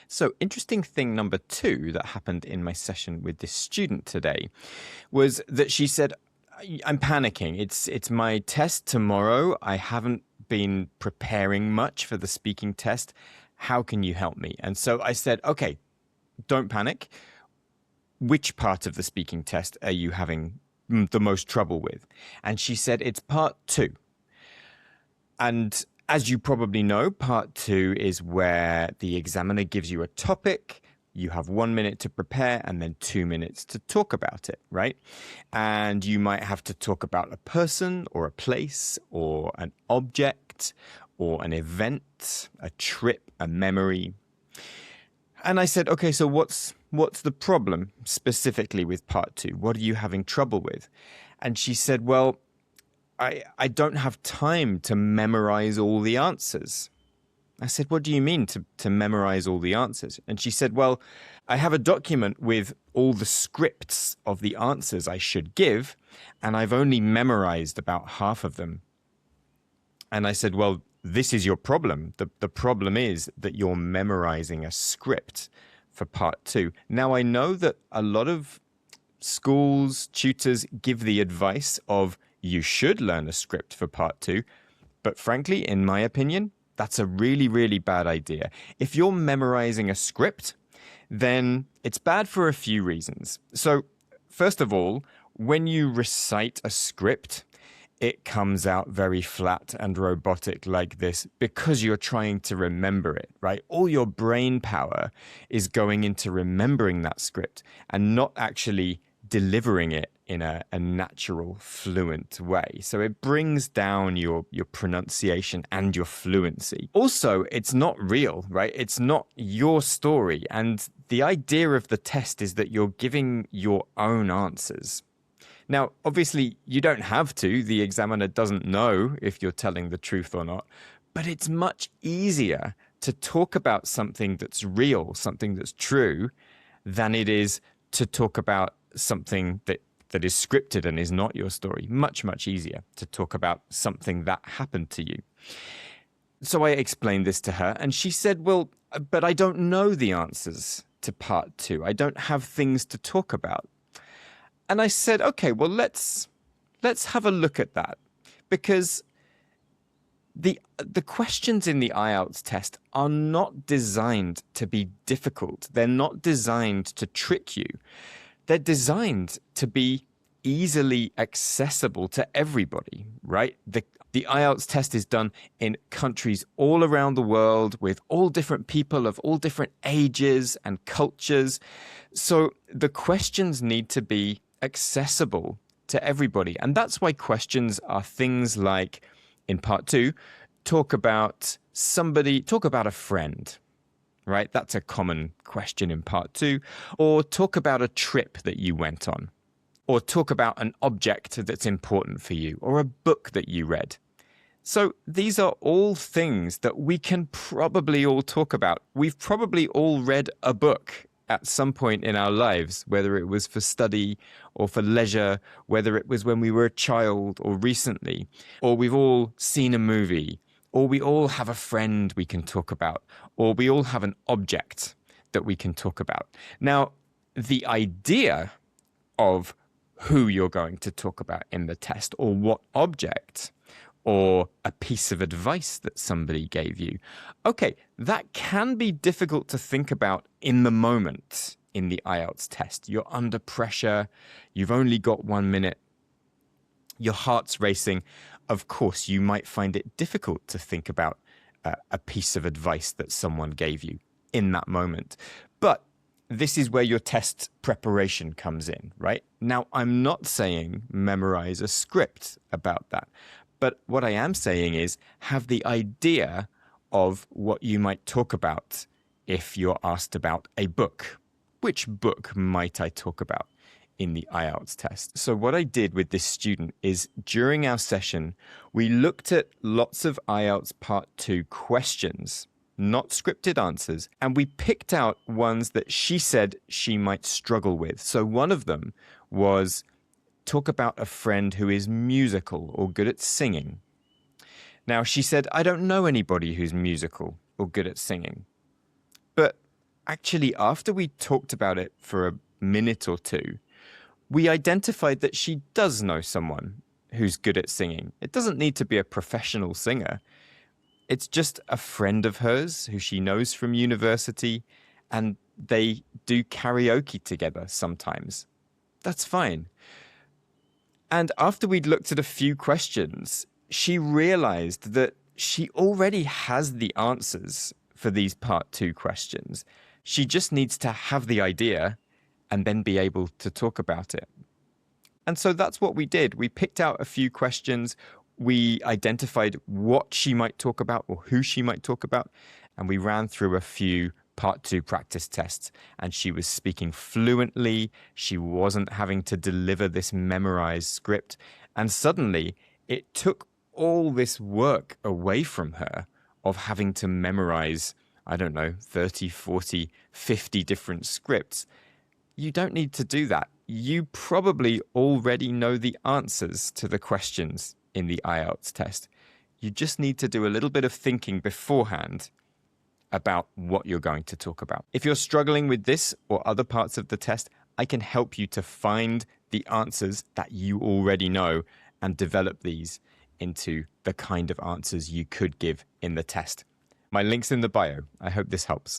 So, interesting thing number two that happened in my session with this student today was that she said, I'm panicking. It's my test tomorrow. I haven't been preparing much for the speaking test. How can you help me? And so I said, okay, don't panic. Which part of the speaking test are you having the most trouble with? And she said, it's part two. And as you probably know, part two is where the examiner gives you a topic. You have 1 minute to prepare and then 2 minutes to talk about it, right? And you might have to talk about a person or a place or an object or an event, a trip, a memory. And I said, okay, so what's the problem specifically with part two? What are you having trouble with? And she said, well, I don't have time to memorize all the answers. I said, what do you mean to memorize all the answers? And she said, well, I have a document with all the scripts of the answers I should give, and I've only memorized about half of them. And I said, well, this is your problem. The problem is that you're memorizing a script for part two. Now, I know that a lot of schools, tutors give the advice of you should learn a script for part two. But frankly, in my opinion, that's a really, really bad idea. If you're memorizing a script, then it's bad for a few reasons. So first of all, when you recite a script, it comes out very flat and robotic like this because you're trying to remember it, right? All your brain power is going into remembering that script and not actually delivering it in a natural, fluent way. So it brings down your pronunciation and your fluency. Also, it's not real, right? It's not your story. And the idea of the test is that you're giving your own answers. Now, obviously, you don't have to. The examiner doesn't know if you're telling the truth or not. But it's much easier to talk about something that's real, something that's true, than it is to talk about something that is scripted and is not your story. Much, much easier to talk about something that happened to you. So I explained this to her, and she said, well, but I don't know the answers to part two. I don't have things to talk about. And I said, okay, well, let's have a look at that, because the questions in the IELTS test are not designed to be difficult. They're not designed to trick you. They're designed to be easily accessible to everybody, right? The IELTS test is done in countries all around the world with all different people of all different ages and cultures. So the questions need to be accessible to everybody. And that's why questions are things like, in part two, talk about a friend. Right? That's a common question in part two. Or talk about a trip that you went on. Or talk about an object that's important for you. Or a book that you read. So these are all things that we can probably all talk about. We've probably all read a book at some point in our lives, whether it was for study or for leisure, whether it was when we were a child or recently, or we've all seen a movie, or we all have a friend we can talk about, or we all have an object that we can talk about. Now, the idea of who you're going to talk about in the test, or what object, or a piece of advice that somebody gave you, okay, that can be difficult to think about in the moment in the IELTS test. You're under pressure, you've only got 1 minute, your heart's racing. Of course, you might find it difficult to think about a piece of advice that someone gave you in that moment. But this is where your test preparation comes in, right? Now, I'm not saying memorize a script about that. But what I am saying is have the idea of what you might talk about if you're asked about a book. Which book might I talk about in the IELTS test? So what I did with this student is during our session, we looked at lots of IELTS Part 2 questions, not scripted answers, and we picked out ones that she said she might struggle with. So one of them was talk about a friend who is musical or good at singing. Now, she said, I don't know anybody who's musical or good at singing. But actually, after we talked about it for a minute or two, we identified that she does know someone who's good at singing. It doesn't need to be a professional singer. It's just a friend of hers who she knows from university, and they do karaoke together sometimes. That's fine. And after we'd looked at a few questions, she realized that she already has the answers for these part two questions. She just needs to have the idea and then be able to talk about it. And so that's what we did. We picked out a few questions. We identified what she might talk about or who she might talk about. And we ran through a few part two practice tests. And she was speaking fluently. She wasn't having to deliver this memorized script. And suddenly it took all this work away from her of having to memorize, I don't know, 30, 40, 50 different scripts. You don't need to do that. You probably already know the answers to the questions in the IELTS test. You just need to do a little bit of thinking beforehand about what you're going to talk about. If you're struggling with this or other parts of the test, I can help you to find the answers that you already know and develop these into the kind of answers you could give in the test. My link's in the bio. I hope this helps.